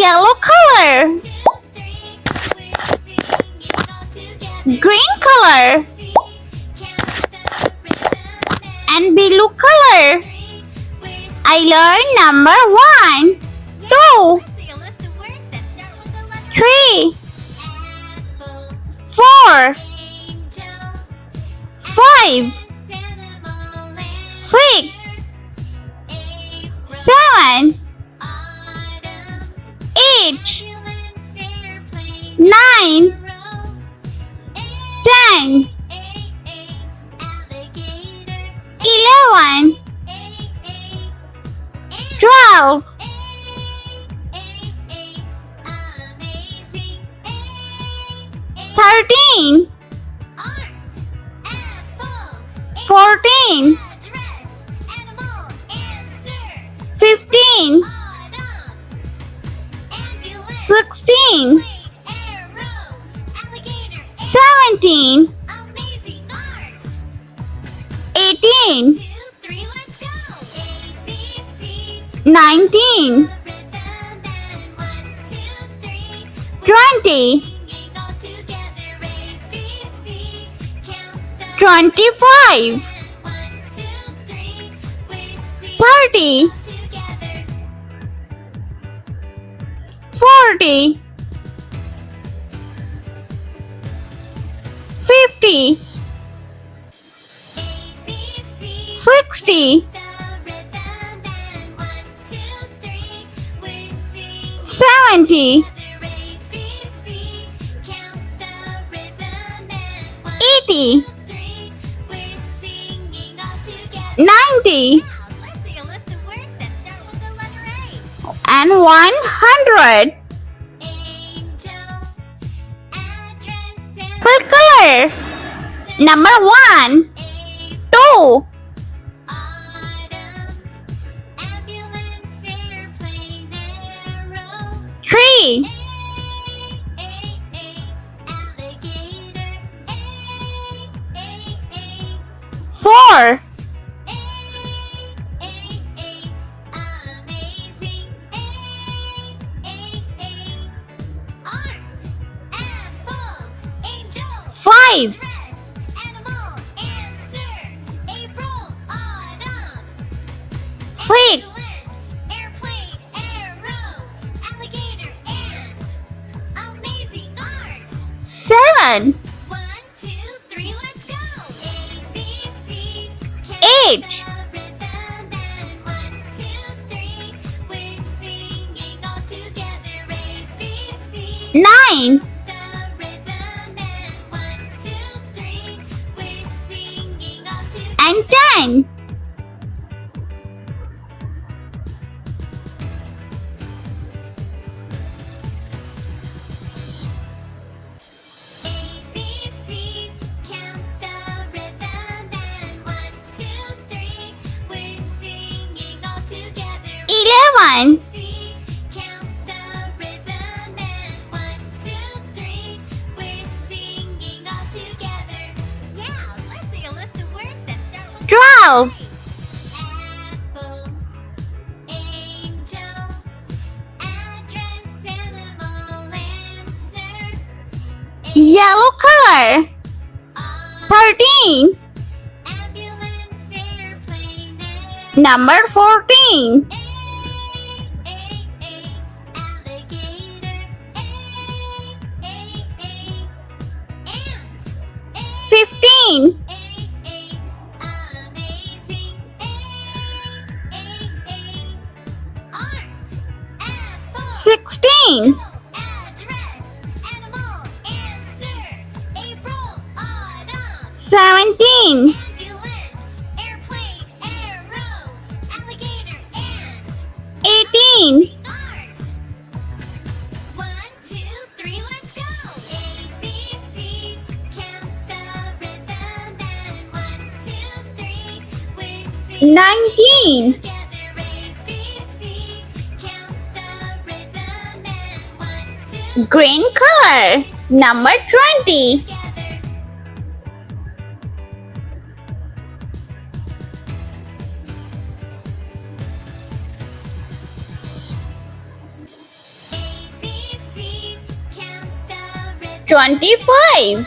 Yellow color. Green color. And blue color. I learned number 1, 2, 3, 4, 5, 6, 7, 8, 9, 10, 11, 12, 13, 14, 15, 16, 17, 18, 19, 20, 25, 30, 40, 50, 60, 70, 80, 90, and 100. Purple color. Number 1, 2, 3, 4, 5, 6, 7, 8, 9, and 10. One. Twelve. Yellow color. 13. Number 14. 15. 16. 17. 18. 19. 'Green color. Number 20. 1, 2, 3, 25.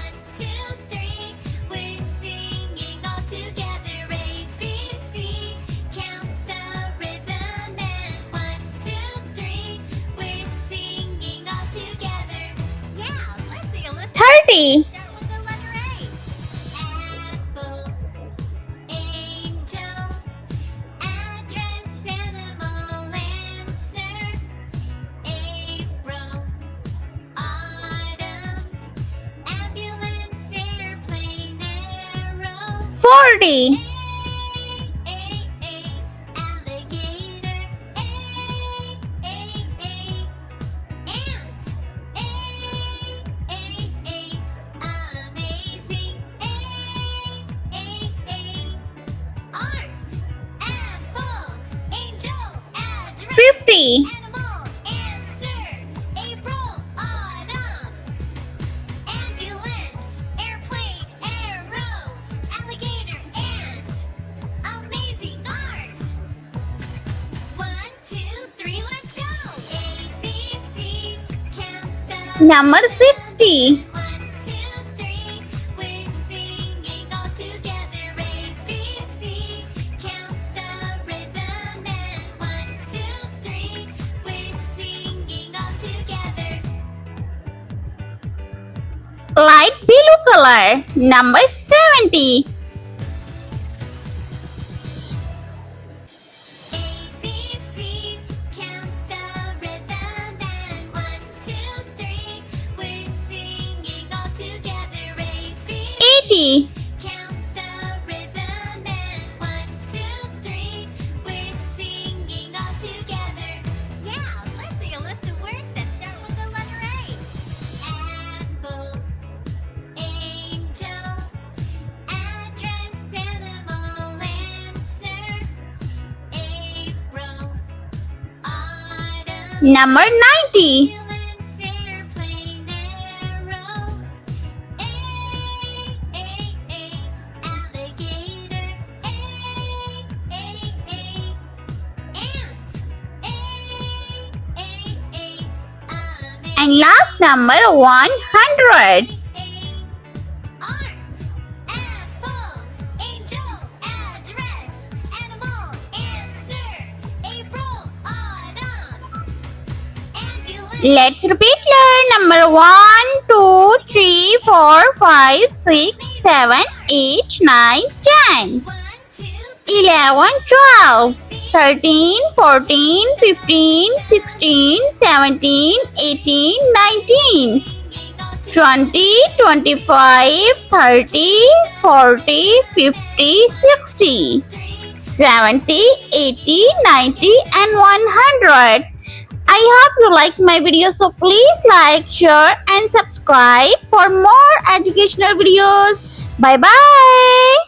30. 40. 50. 60. 'Light blue color. Number 70. 80. 90. 'And last number 100. 'Let's repeat number 1, 2, 3, 4, 5, 6, 7, 8, 9, 10, 11, 12, 13, 14, 15, 16, 17, 18, 19, 20, 25, 30, 40, 50, 60, 70, 80, 90, and 100. I hope you like my video, so please like, share and subscribe for more educational videos. Bye bye.